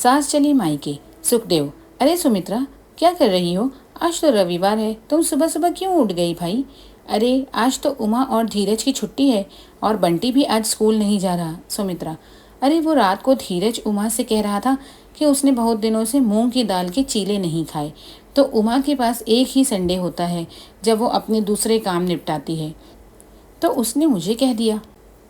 सास चली मायके। सुखदेव, अरे सुमित्रा, क्या कर रही हो? आज तो रविवार है, तुम सुबह सुबह क्यों उठ गई भाई? अरे आज तो उमा और धीरज की छुट्टी है और बंटी भी आज स्कूल नहीं जा रहा। सुमित्रा, अरे वो रात को धीरज उमा से कह रहा था कि उसने बहुत दिनों से मूंग की दाल के चीले नहीं खाए। तो उमा के पास एक ही संडे होता है जब वो अपने दूसरे काम निपटाती है, तो उसने मुझे कह दिया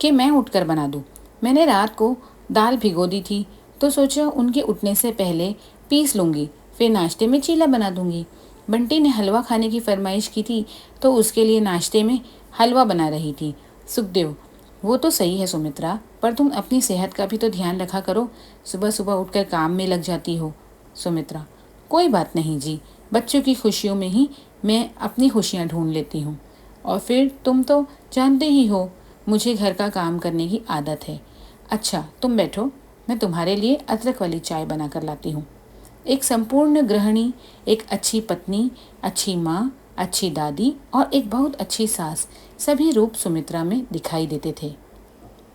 कि मैं उठकर बना दूँ। मैंने रात को दाल भिगो दी थी तो सोचा उनके उठने से पहले पीस लूँगी, फिर नाश्ते में चीला बना दूँगी। बंटी ने हलवा खाने की फरमाइश की थी तो उसके लिए नाश्ते में हलवा बना रही थी। सुखदेव, वो तो सही है सुमित्रा, पर तुम अपनी सेहत का भी तो ध्यान रखा करो, सुबह सुबह उठकर काम में लग जाती हो। सुमित्रा, कोई बात नहीं जी, बच्चों की खुशियों में ही मैं अपनी खुशियाँ ढूंढ लेती हूँ। और फिर तुम तो जानते ही हो, मुझे घर का काम करने की आदत है। अच्छा तुम बैठो, मैं तुम्हारे लिए अदरक वाली चाय बना कर लाती हूँ। एक संपूर्ण गृहिणी, एक अच्छी पत्नी, अच्छी माँ, अच्छी दादी और एक बहुत अच्छी सास, सभी रूप सुमित्रा में दिखाई देते थे।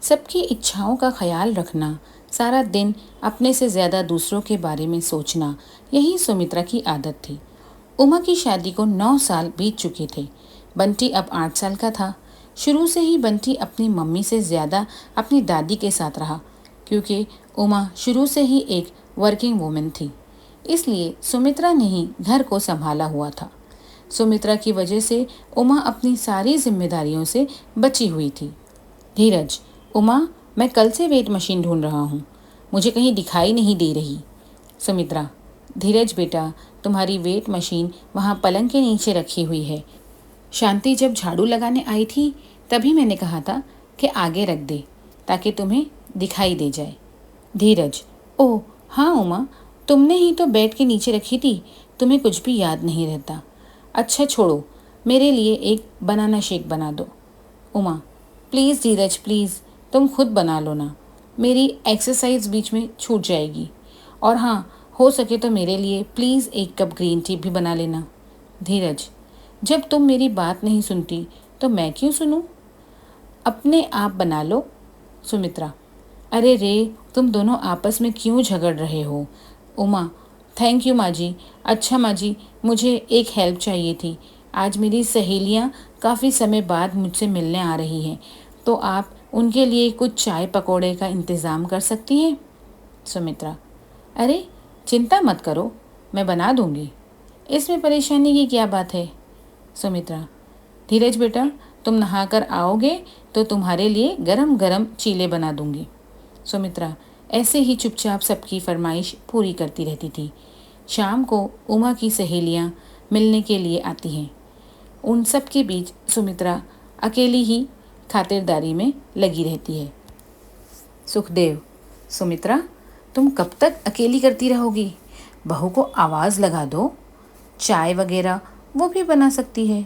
सबकी इच्छाओं का ख्याल रखना, सारा दिन अपने से ज़्यादा दूसरों के बारे में सोचना, यही सुमित्रा की आदत थी। उमा की शादी को 9 साल बीत चुके थे। बंटी अब 8 साल का था। शुरू से ही बंटी अपनी मम्मी से ज़्यादा अपनी दादी के साथ रहा, क्योंकि उमा शुरू से ही एक वर्किंग वूमेन थी। इसलिए सुमित्रा ने ही घर को संभाला हुआ था। सुमित्रा की वजह से उमा अपनी सारी जिम्मेदारियों से बची हुई थी। धीरज, उमा, मैं कल से वेट मशीन ढूंढ रहा हूँ, मुझे कहीं दिखाई नहीं दे रही। सुमित्रा, धीरज बेटा, तुम्हारी वेट मशीन वहाँ पलंग के नीचे रखी हुई है। शांति जब झाड़ू लगाने आई थी तभी मैंने कहा था कि आगे रख दे ताकि तुम्हें दिखाई दे जाए। धीरज, ओह हाँ उमा, तुमने ही तो बेड के नीचे रखी थी, तुम्हें कुछ भी याद नहीं रहता। अच्छा छोड़ो, मेरे लिए एक बनाना शेक बना दो। उमा, प्लीज़ धीरज प्लीज़, तुम खुद बना लो ना, मेरी एक्सरसाइज बीच में छूट जाएगी। और हाँ, हो सके तो मेरे लिए प्लीज़ एक कप ग्रीन टी भी बना लेना। धीरज, जब तुम मेरी बात नहीं सुनती तो मैं क्यों सुनूं? अपने आप बना लो। सुमित्रा, अरे रे, तुम दोनों आपस में क्यों झगड़ रहे हो? उमा, थैंक यू माँ जी। अच्छा माँ जी, मुझे एक हेल्प चाहिए थी। आज मेरी सहेलियाँ काफ़ी समय बाद मुझसे मिलने आ रही हैं, तो आप उनके लिए कुछ चाय पकौड़े का इंतज़ाम कर सकती हैं? सुमित्रा, अरे चिंता मत करो, मैं बना दूँगी, इसमें परेशानी की क्या बात है? सुमित्रा, धीरज बेटा, तुम नहाकर आओगे तो तुम्हारे लिए गरम गरम चीले बना दूंगी। सुमित्रा ऐसे ही चुपचाप सबकी फरमाइश पूरी करती रहती थी। शाम को उमा की सहेलियां मिलने के लिए आती हैं। उन सब के बीच सुमित्रा अकेली ही खातिरदारी में लगी रहती है। सुखदेव, सुमित्रा, तुम कब तक अकेली करती रहोगी? बहू को आवाज़ लगा दो, चाय वगैरह वो भी बना सकती है।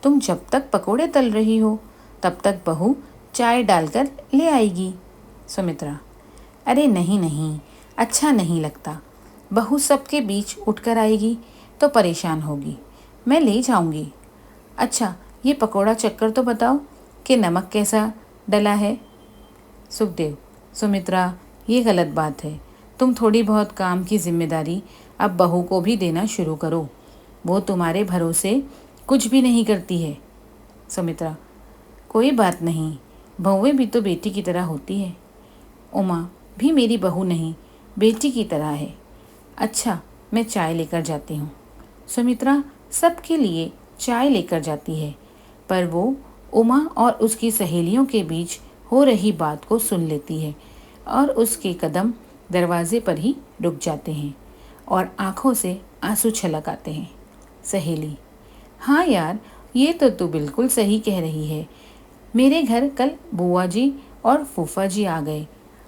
तुम जब तक पकोड़े तल रही हो तब तक बहू चाय डालकर ले आएगी। सुमित्रा, अरे नहीं नहीं, अच्छा नहीं लगता, बहू सबके बीच उठकर आएगी तो परेशान होगी, मैं ले जाऊंगी। अच्छा ये पकोड़ा चक्कर तो बताओ कि नमक कैसा डला है? सुखदेव, सुमित्रा, ये गलत बात है, तुम थोड़ी बहुत काम की जिम्मेदारी अब बहू को भी देना शुरू करो, वो तुम्हारे भरोसे कुछ भी नहीं करती है। सुमित्रा, कोई बात नहीं, बहुएं भी तो बेटी की तरह होती है। उमा भी मेरी बहू नहीं, बेटी की तरह है। अच्छा मैं चाय लेकर जाती हूँ। सुमित्रा सबके लिए चाय लेकर जाती है, पर वो उमा और उसकी सहेलियों के बीच हो रही बात को सुन लेती है और उसके कदम दरवाजे पर ही रुक जाते हैं और आंखों से आंसू छलक आते हैं। सहेली, हाँ यार, ये तो तू बिल्कुल सही कह रही है। मेरे घर कल बुआ जी और फूफा जी आ गए,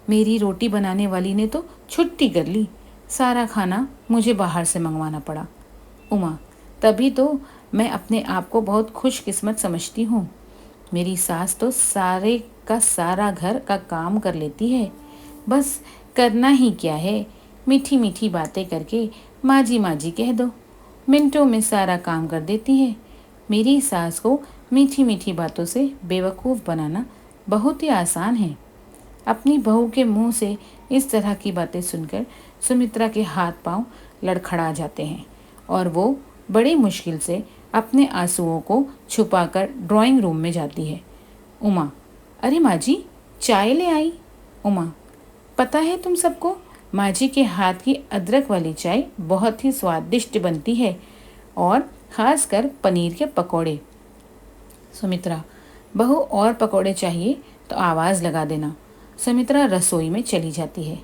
मेरी रोटी बनाने वाली ने तो छुट्टी कर ली, सारा खाना मुझे बाहर से मंगवाना पड़ा। उमा, तभी तो मैं अपने आप को बहुत खुशकिस्मत समझती हूँ, मेरी सास तो सारे का सारा घर का काम कर लेती है, बस करना ही क्या है, मीठी मीठी बातें करके माँ जी कह दो, मिनटों में सारा काम कर देती है। मेरी सास को मीठी मीठी बातों से बेवकूफ़ बनाना बहुत ही आसान है। अपनी बहू के मुंह से इस तरह की बातें सुनकर सुमित्रा के हाथ पांव लड़खड़ा जाते हैं और वो बड़ी मुश्किल से अपने आंसुओं को छुपाकर ड्राइंग रूम में जाती है। उमा, अरे माँ जी, चाय ले आई। उमा, पता है तुम सबको, माँ जी के हाथ की अदरक वाली चाय बहुत ही स्वादिष्ट बनती है, और ख़ासकर पनीर के पकोड़े। सुमित्रा, बहू और पकोड़े चाहिए तो आवाज़ लगा देना। सुमित्रा रसोई में चली जाती है।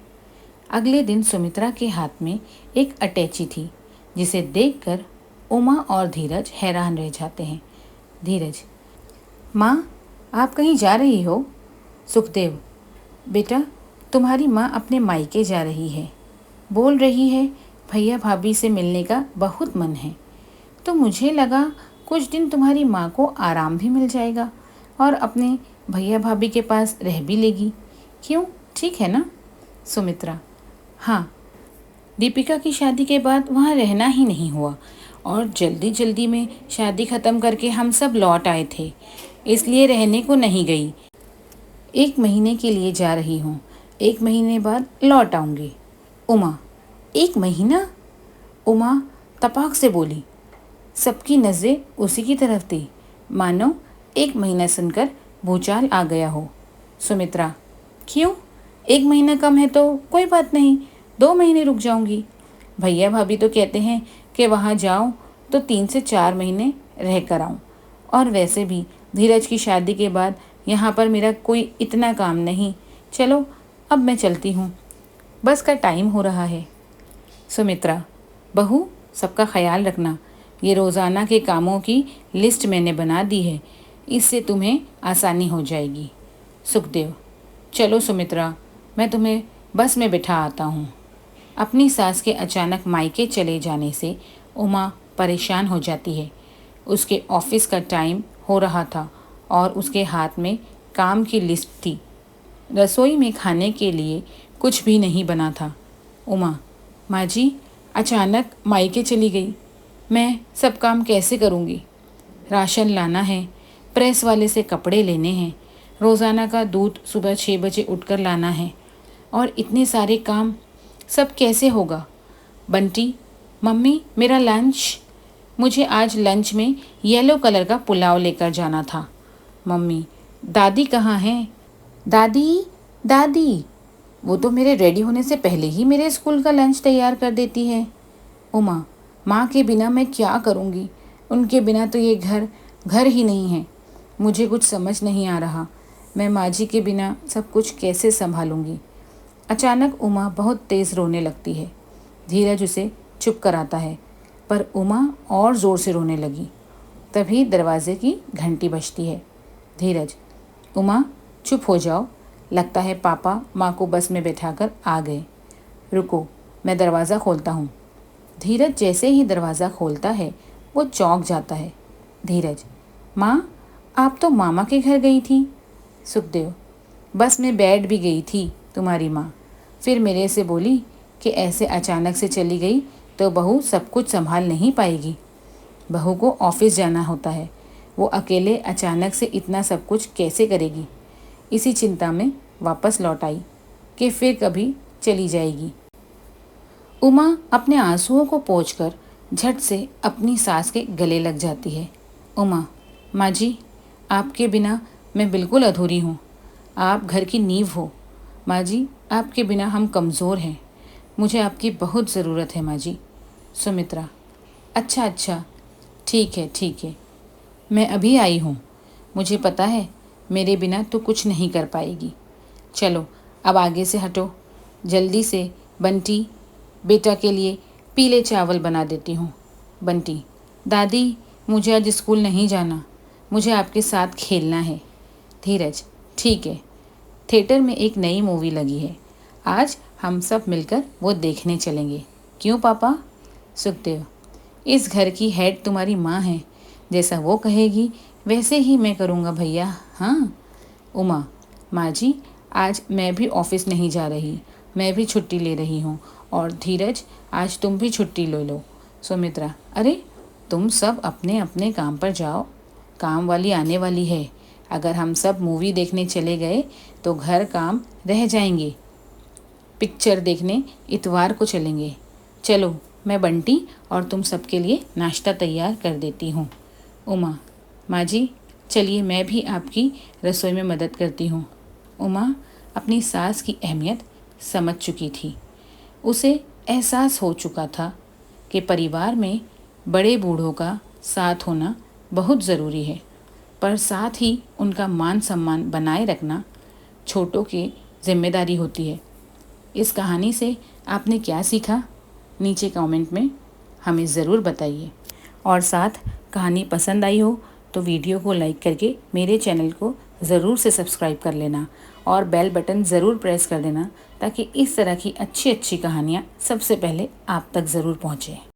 अगले दिन सुमित्रा के हाथ में एक अटैची थी, जिसे देखकर उमा और धीरज हैरान रह जाते हैं। धीरज, माँ, आप कहीं जा रही हो? सुखदेव, बेटा, तुम्हारी माँ अपने मायके जा रही है। बोल रही है भैया भाभी से मिलने का बहुत मन है। तो मुझे लगा कुछ दिन तुम्हारी माँ को आराम भी मिल जाएगा और अपने भैया भाभी के पास रह भी लेगी। क्यों, ठीक है ना? सुमित्रा, हाँ, दीपिका की शादी के बाद वहाँ रहना ही नहीं हुआ और जल्दी जल्दी में शादी ख़त्म करके हम सब लौट आए थे, इसलिए रहने को नहीं गई। 1 महीने के लिए जा रही हूँ, 1 महीने बाद लौट आऊँगी। उमा, 1 महीना? उमा तपाक से बोली। सबकी नज़रें उसी की तरफ थी, मानो 1 महीना सुनकर भूचाल आ गया हो। सुमित्रा, क्यों? 1 महीना कम है तो कोई बात नहीं, 2 महीने रुक जाऊंगी। भैया भाभी तो कहते हैं कि वहाँ जाऊँ तो 3 से 4 महीने रह कर आऊँ, और वैसे भी धीरज की शादी के बाद यहाँ पर मेरा कोई इतना काम नहीं। चलो अब मैं चलती हूँ, बस का टाइम हो रहा है। सुमित्रा, बहू, सबका ख्याल रखना। ये रोज़ाना के कामों की लिस्ट मैंने बना दी है, इससे तुम्हें आसानी हो जाएगी। सुखदेव, चलो सुमित्रा, मैं तुम्हें बस में बिठा आता हूँ। अपनी सास के अचानक मायके चले जाने से उमा परेशान हो जाती है। उसके ऑफिस का टाइम हो रहा था और उसके हाथ में काम की लिस्ट थी। रसोई में खाने के लिए कुछ भी नहीं बना था। उमा, माँ जी अचानक मायके चली गई, मैं सब काम कैसे करूँगी? राशन लाना है, प्रेस वाले से कपड़े लेने हैं, रोज़ाना का दूध सुबह 6 बजे उठकर लाना है, और इतने सारे काम सब कैसे होगा? बंटी, मम्मी मेरा लंच, मुझे आज लंच में येलो कलर का पुलाव लेकर जाना था। मम्मी, दादी कहाँ हैं? दादी, दादी, वो तो मेरे रेडी होने से पहले ही मेरे स्कूल का लंच तैयार कर देती है। उमा, माँ के बिना मैं क्या करूँगी? उनके बिना तो ये घर घर ही नहीं है। मुझे कुछ समझ नहीं आ रहा, मैं माँ जी के बिना सब कुछ कैसे संभालूंगी? अचानक उमा बहुत तेज़ रोने लगती है। धीरज उसे चुप कराता है, पर उमा और ज़ोर से रोने लगी। तभी दरवाजे की घंटी बजती है। धीरज, उमा चुप हो जाओ, लगता है पापा माँ को बस में बैठाकर आ गए। रुको, मैं दरवाज़ा खोलता हूँ। धीरज जैसे ही दरवाज़ा खोलता है वो चौंक जाता है। धीरज, माँ, आप तो मामा के घर गई थी। सुखदेव, बस में बैठ भी गई थी तुम्हारी माँ, फिर मेरे से बोली कि ऐसे अचानक से चली गई तो बहू सब कुछ संभाल नहीं पाएगी। बहू को ऑफिस जाना होता है, वो अकेले अचानक से इतना सब कुछ कैसे करेगी? इसी चिंता में वापस लौट आई कि फिर कभी चली जाएगी। उमा अपने आंसुओं को पोंछकर झट से अपनी सास के गले लग जाती है। उमा, माँ जी, आपके बिना मैं बिल्कुल अधूरी हूँ। आप घर की नींव हो। माँ जी, आपके बिना हम कमज़ोर हैं। मुझे आपकी बहुत ज़रूरत है माँ जी। सुमित्रा, अच्छा अच्छा, ठीक है ठीक है, मैं अभी आई हूँ। मुझे पता है मेरे बिना तो कुछ नहीं कर पाएगी। चलो अब आगे से हटो। जल्दी से बंटी, बेटा के लिए पीले चावल बना देती हूँ। बंटी, दादी मुझे आज स्कूल नहीं जाना, मुझे आपके साथ खेलना है। धीरज, ठीक है, थिएटर में एक नई मूवी लगी है, आज हम सब मिलकर वो देखने चलेंगे। क्यों पापा? सुखदेव, इस घर की हेड तुम्हारी माँ है, जैसा वो कहेगी वैसे ही मैं करूँगा भैया। हाँ। उमा, माँ जी आज मैं भी ऑफिस नहीं जा रही, मैं भी छुट्टी ले रही हूँ, और धीरज आज तुम भी छुट्टी ले लो। सुमित्रा, अरे तुम सब अपने अपने काम पर जाओ, काम वाली आने वाली है। अगर हम सब मूवी देखने चले गए तो घर काम रह जाएंगे। पिक्चर देखने इतवार को चलेंगे। चलो, मैं बंटी और तुम सबके लिए नाश्ता तैयार कर देती हूँ। उमा, माँ जी चलिए मैं भी आपकी रसोई में मदद करती हूँ। उमा अपनी सास की अहमियत समझ चुकी थी। उसे एहसास हो चुका था कि परिवार में बड़े बूढ़ों का साथ होना बहुत ज़रूरी है, पर साथ ही उनका मान सम्मान बनाए रखना छोटों की जिम्मेदारी होती है। इस कहानी से आपने क्या सीखा? नीचे कमेंट में हमें ज़रूर बताइए। और साथ कहानी पसंद आई हो तो वीडियो को लाइक करके मेरे चैनल को ज़रूर से सब्सक्राइब कर लेना और बेल बटन ज़रूर प्रेस कर देना, ताकि इस तरह की अच्छी अच्छी कहानियाँ सबसे पहले आप तक ज़रूर पहुँचें।